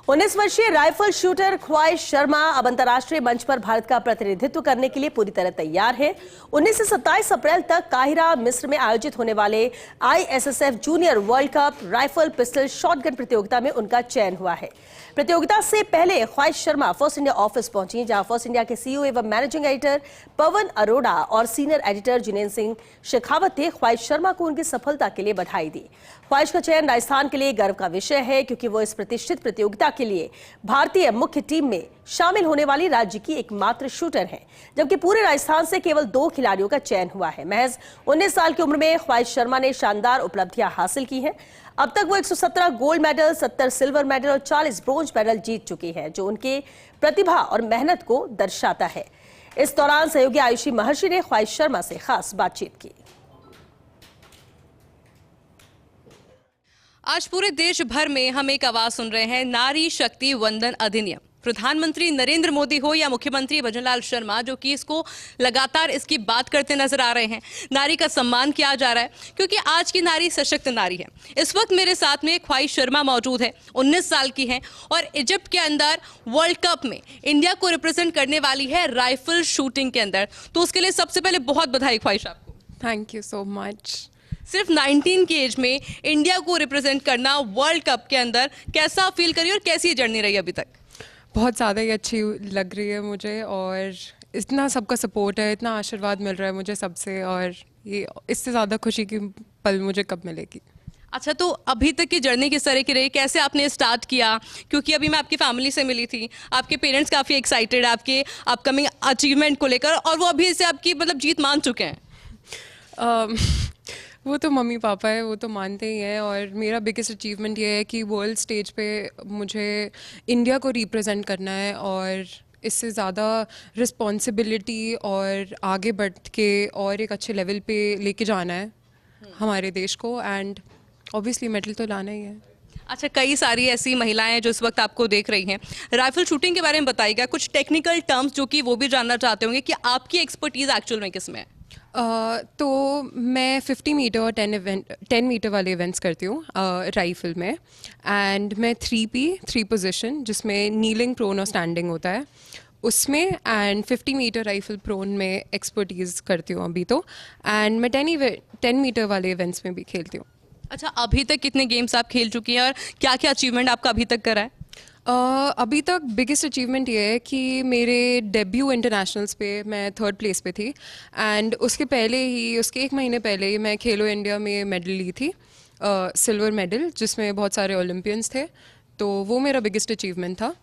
19 वर्षीय rifle shooter ख्वाहिश शर्मा अब अंतर्राष्ट्रीय मंच पर भारत का प्रतिनिधित्व करने के लिए पूरी तरह तैयार है। 19 से 27 अप्रैल तक काहिरा मिस्र में आयोजित होने वाले ISSF junior world cup rifle pistol shotgun प्रतियोगिता में उनका चयन हुआ है। प्रतियोगिता से पहले ख्वाहिश शर्मा फर्स्ट इंडिया ऑफिस पहुंची, जहां फर्स्ट इंडिया के CEO एवं मैनेजिंग एडिटर पवन अरोड़ा और सीनियर एडिटर जिनेन्द्र सिंह शेखावत ने ख्वाहिश शर्मा को उनकी सफलता के लिए बधाई दी। ख्वाहिश का चयन राजस्थान के लिए गर्व का विषय है, क्योंकि वो इस प्रतिष्ठित प्रतियोगिता के लिए भारतीय मुख्य टीम में शामिल होने वाली राज्य की एकमात्र शूटर हैं, जबकि पूरे राजस्थान से केवल 2 खिलाड़ियों का चयन हुआ है। महज 19 साल की उम्र में ख्वाहिश शर्मा ने शानदार उपलब्धियां हासिल की हैं। अब तक वो 117 गोल्ड मेडल, 70 सिल्वर मेडल और 40 ब्रोंज मेडल जीत चुकी हैं, जो उनके प्रतिभा और मेहनत को दर्शाता है। इस दौरान सहयोगी आयुषी महर्षि ने ख्वाहिश शर्मा से खास बातचीत की। आज पूरे देश भर में हम एक आवाज सुन रहे हैं, नारी शक्ति वंदन अधिनियम। प्रधानमंत्री नरेंद्र मोदी हो या मुख्यमंत्री भजनलाल शर्मा, जो कि इसको लगातार इसकी बात करते नजर आ रहे हैं। नारी का सम्मान किया जा रहा है, क्योंकि आज की नारी सशक्त नारी है। इस वक्त मेरे साथ में ख्वाहिश शर्मा मौजूद है, 19 साल की है और इजिप्ट के अंदर वर्ल्ड कप में इंडिया को रिप्रेजेंट करने वाली है राइफल शूटिंग के अंदर। तो उसके लिए सबसे पहले बहुत बधाई ख्वाहिश आपको। Thank you so much. सिर्फ 19 की एज में इंडिया को रिप्रेजेंट करना वर्ल्ड कप के अंदर, कैसा फील करिए और कैसी जर्नी रही अभी तक? बहुत ज़्यादा ही अच्छी लग रही है मुझे, और इतना सबका सपोर्ट है, इतना आशीर्वाद मिल रहा है मुझे सबसे, और ये इससे ज़्यादा खुशी की पल मुझे कब मिलेगी। अच्छा, तो अभी तक की जर्नी किस तरह की रही, कैसे आपने स्टार्ट किया? क्योंकि अभी मैं आपकी फैमिली से मिली थी, आपके पेरेंट्स काफ़ी एक्साइटेड है आपके अपकमिंग अचीवमेंट को लेकर, और वो अभी से आपकी मतलब जीत मान चुके हैं। वो तो मम्मी पापा है, वो तो मानते ही हैं, और मेरा बिगेस्ट अचीवमेंट ये है कि वर्ल्ड स्टेज पे मुझे इंडिया को रिप्रेजेंट करना है, और इससे ज़्यादा रिस्पॉन्सिबिलिटी और आगे बढ़ के और एक अच्छे लेवल पे लेके जाना है हमारे देश को, एंड ऑब्वियसली मेडल तो लाना ही है। अच्छा, कई सारी ऐसी महिलाएं हैं जो इस वक्त आपको देख रही हैं। राइफल शूटिंग के बारे में बताइएगा, कुछ टेक्निकल टर्म्स जो कि वो भी जानना चाहते होंगे कि आपकी एक्सपर्टीज़ एक्चुअल में किस में है। तो मैं 50 मीटर और 10 मीटर वाले इवेंट्स करती हूँ राइफल में, एंड मैं 3 पोजीशन, जिसमें नीलिंग, प्रोन और स्टैंडिंग होता है, उसमें, एंड 50 मीटर राइफल प्रोन में एक्सपर्टीज़ करती हूँ अभी तो, एंड मैं 10 मीटर वाले इवेंट्स में भी खेलती हूँ। अच्छा, अभी तक कितने गेम्स आप खेल चुकी हैं और क्या क्या अचीवमेंट आपका अभी तक करा है? अभी तक बिगेस्ट अचीवमेंट ये है कि मेरे डेब्यू इंटरनेशनल्स पे मैं 3rd प्लेस पे थी, एंड उसके पहले ही, उसके 1 महीने पहले ही मैं खेलो इंडिया में मेडल ली थी, सिल्वर मेडल, जिसमें बहुत सारे ओलंपियंस थे, तो वो मेरा बिगेस्ट अचीवमेंट था।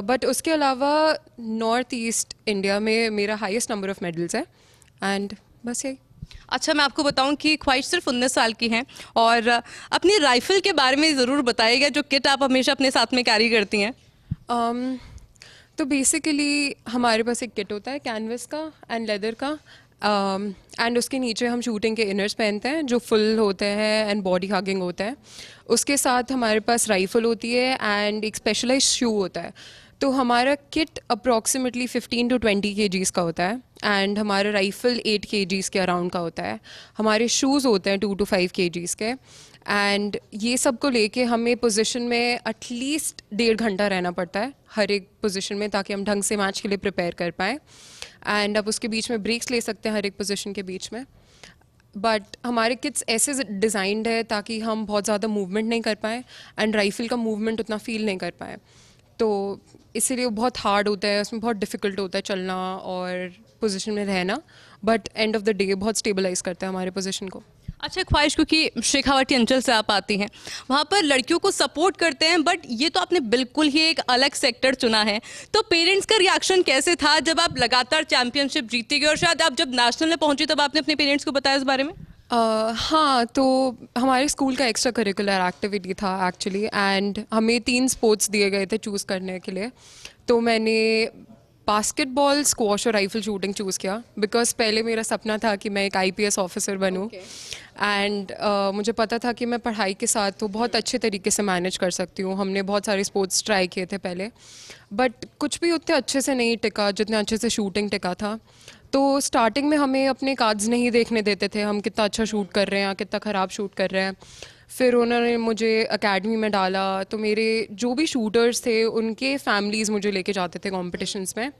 बट उसके अलावा नॉर्थ ईस्ट इंडिया में मेरा हाईएस्ट नंबर ऑफ मेडल्स है, एंड बस यही। अच्छा, मैं आपको बताऊं कि ख्वाहिश सिर्फ 19 साल की हैं, और अपनी राइफल के बारे में ज़रूर बताइएगा, जो किट आप हमेशा अपने साथ में कैरी करती हैं। तो बेसिकली हमारे पास एक किट होता है कैनवस का एंड लेदर का, एंड उसके नीचे हम शूटिंग के इनर्स पहनते हैं जो फुल होते हैं एंड बॉडी हगिंग होता है। उसके साथ हमारे पास राइफल होती है एंड एक स्पेशलाइज शू होता है। तो हमारा किट अप्रॉक्सीमेटली 15 to 20 kgs का होता है, एंड हमारा राइफल 8 kgs के अराउंड का होता है। हमारे शूज़ होते हैं 2 to 5 kgs के, एंड ये सब को लेके हमें पोजीशन में एटलीस्ट 1.5 घंटा रहना पड़ता है हर एक पोजीशन में, ताकि हम ढंग से मैच के लिए प्रिपेयर कर पाएँ। एंड अब उसके बीच में ब्रेक्स ले सकते हैं हर एक पोजीशन के बीच में, बट हमारे किट्स ऐसे डिज़ाइंड है ताकि हम बहुत ज़्यादा मूवमेंट नहीं कर पाएँ, एंड राइफल का मूवमेंट उतना फील नहीं कर पाएँ, तो इसीलिए बहुत हार्ड होता है, उसमें बहुत डिफ़िकल्ट होता है चलना और पोजीशन में रहना, but end of the day बहुत स्टेबलाइज करता है हमारे पोजीशन को। अच्छा ख्वाहिश, क्योंकि शेखावटी अंचल से आप आती हैं, वहाँ पर लड़कियों को सपोर्ट करते हैं, बट ये तो आपने बिल्कुल ही एक अलग सेक्टर चुना है। तो पेरेंट्स का रिएक्शन कैसे था जब आप लगातार चैंपियनशिप जीतती गई, और शायद आप जब नेशनल में पहुंची तब आपने अपने पेरेंट्स को बताया इस बारे में? हाँ, तो हमारे स्कूल का एक्स्ट्रा करिकुलर एक्टिविटी था एक्चुअली, एंड हमें 3 स्पोर्ट्स दिए गए थे चूज़ करने के लिए। तो मैंने बास्केटबॉल, स्क्वॉश और राइफल शूटिंग चूज़ किया, बिकॉज पहले मेरा सपना था कि मैं एक IPS ऑफिसर बनूं, एंड मुझे पता था कि मैं पढ़ाई के साथ तो बहुत अच्छे तरीके से मैनेज कर सकती हूँ। हमने बहुत सारे स्पोर्ट्स ट्राई किए थे पहले, बट कुछ भी उतने अच्छे से नहीं टिका जितने अच्छे से शूटिंग टिका था। तो स्टार्टिंग में हमें अपने कार्ड्स नहीं देखने देते थे, हम कितना अच्छा शूट कर रहे हैं या कितना ख़राब शूट कर रहे हैं। फिर उन्होंने मुझे एकेडमी में डाला, तो मेरे जो भी शूटर्स थे उनके फैमिलीज़ मुझे लेके जाते थे कॉम्पिटिशन्स में।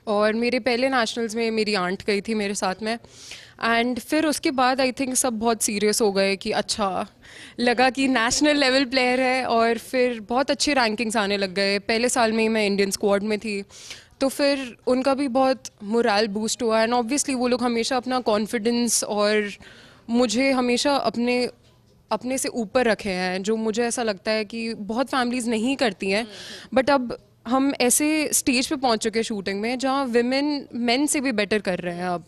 और मेरे पहले नेशनल्स में मेरी आंट गई थी मेरे साथ में। एंड फिर उसके बाद आई थिंक सब बहुत सीरियस हो गए कि अच्छा लगा कि नेशनल लेवल प्लेयर है, और फिर बहुत अच्छे रैंकिंग्स आने लग गए। पहले साल में ही मैं इंडियन स्क्वाड में थी, तो फिर उनका भी बहुत मोरल बूस्ट हुआ। एंड ऑब्वियसली वो लोग हमेशा अपना कॉन्फिडेंस और मुझे हमेशा अपने से ऊपर रखे हैं, जो मुझे ऐसा लगता है कि बहुत फैमिलीज़ नहीं करती हैं। बट अब हम ऐसे स्टेज पे पहुंच चुके हैं शूटिंग में जहां विमेन मेन से भी बेटर कर रहे हैं अब,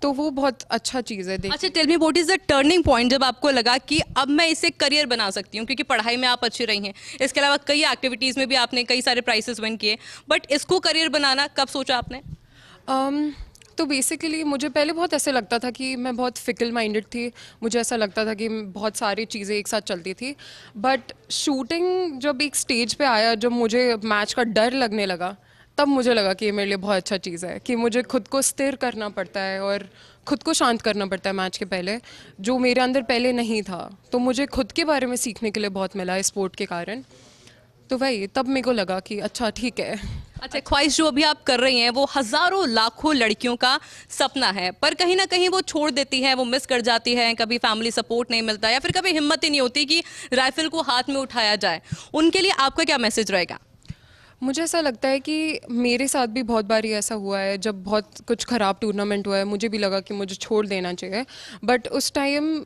तो वो बहुत अच्छा चीज़ है। अच्छा, tell me what is the turning point जब आपको लगा कि अब मैं इसे करियर बना सकती हूँ, क्योंकि पढ़ाई में आप अच्छी रही हैं, इसके अलावा कई एक्टिविटीज़ में भी आपने कई सारे प्राइजेस विन किए, बट इसको करियर बनाना कब सोचा आपने? तो बेसिकली मुझे पहले बहुत ऐसे लगता था कि मैं बहुत फिकल माइंडेड थी। मुझे ऐसा लगता था कि बहुत सारी चीज़ें एक साथ चलती थी। बट शूटिंग जब एक स्टेज पे आया, जब मुझे मैच का डर लगने लगा, तब मुझे लगा कि ये मेरे लिए बहुत अच्छा चीज़ है कि मुझे खुद को स्थिर करना पड़ता है और खुद को शांत करना पड़ता है मैच के पहले, जो मेरे अंदर पहले नहीं था। तो मुझे खुद के बारे में सीखने के लिए बहुत मिला इस स्पोर्ट के कारण। तो वही तब मेरे को लगा कि अच्छा ठीक है। अच्छा, ख्वाहिश जो अभी आप कर रही हैं वो हजारों लाखों लड़कियों का सपना है, पर कहीं ना कहीं वो छोड़ देती हैं, वो मिस कर जाती हैं। कभी फैमिली सपोर्ट नहीं मिलता या फिर कभी हिम्मत ही नहीं होती कि राइफल को हाथ में उठाया जाए। उनके लिए आपका क्या मैसेज रहेगा? मुझे ऐसा लगता है कि मेरे साथ भी बहुत बार ऐसा हुआ है, जब बहुत कुछ ख़राब टूर्नामेंट हुआ है, मुझे भी लगा कि मुझे छोड़ देना चाहिए। बट उस टाइम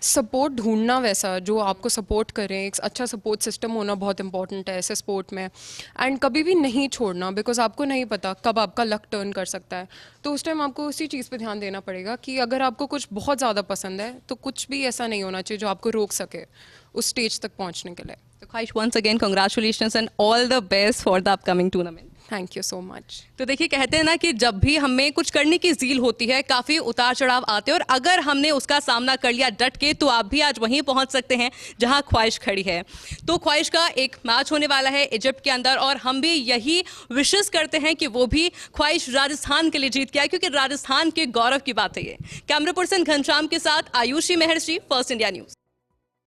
सपोर्ट ढूंढना, वैसा जो आपको सपोर्ट करें, एक अच्छा सपोर्ट सिस्टम होना बहुत इंपॉर्टेंट है ऐसे स्पोर्ट में। एंड कभी भी नहीं छोड़ना, बिकॉज आपको नहीं पता कब आपका लक टर्न कर सकता है। तो उस टाइम आपको उसी चीज़ पे ध्यान देना पड़ेगा कि अगर आपको कुछ बहुत ज़्यादा पसंद है तो कुछ भी ऐसा नहीं होना चाहिए जो आपको रोक सके उस स्टेज तक पहुँचने के लिए। तो Khwahish, once again congratulations and all the best for the upcoming tournament. Thank you so much. तो देखिए, कहते हैं ना कि जब भी हमें कुछ करने की ज़ील होती है, काफ़ी उतार चढ़ाव आते हैं, और अगर हमने उसका सामना कर लिया डट के, तो आप भी आज वहीं पहुंच सकते हैं जहां ख्वाहिश खड़ी है। तो ख्वाहिश का एक मैच होने वाला है इजिप्ट के अंदर, और हम भी यही विशेष करते हैं कि वो भी ख्वाहिश राजस्थान के लिए जीत के आए, क्योंकि राजस्थान के गौरव की बात है ये। कैमरा पर्सन घनश्याम के साथ आयुषी महर्षि, फर्स्ट इंडिया न्यूज़।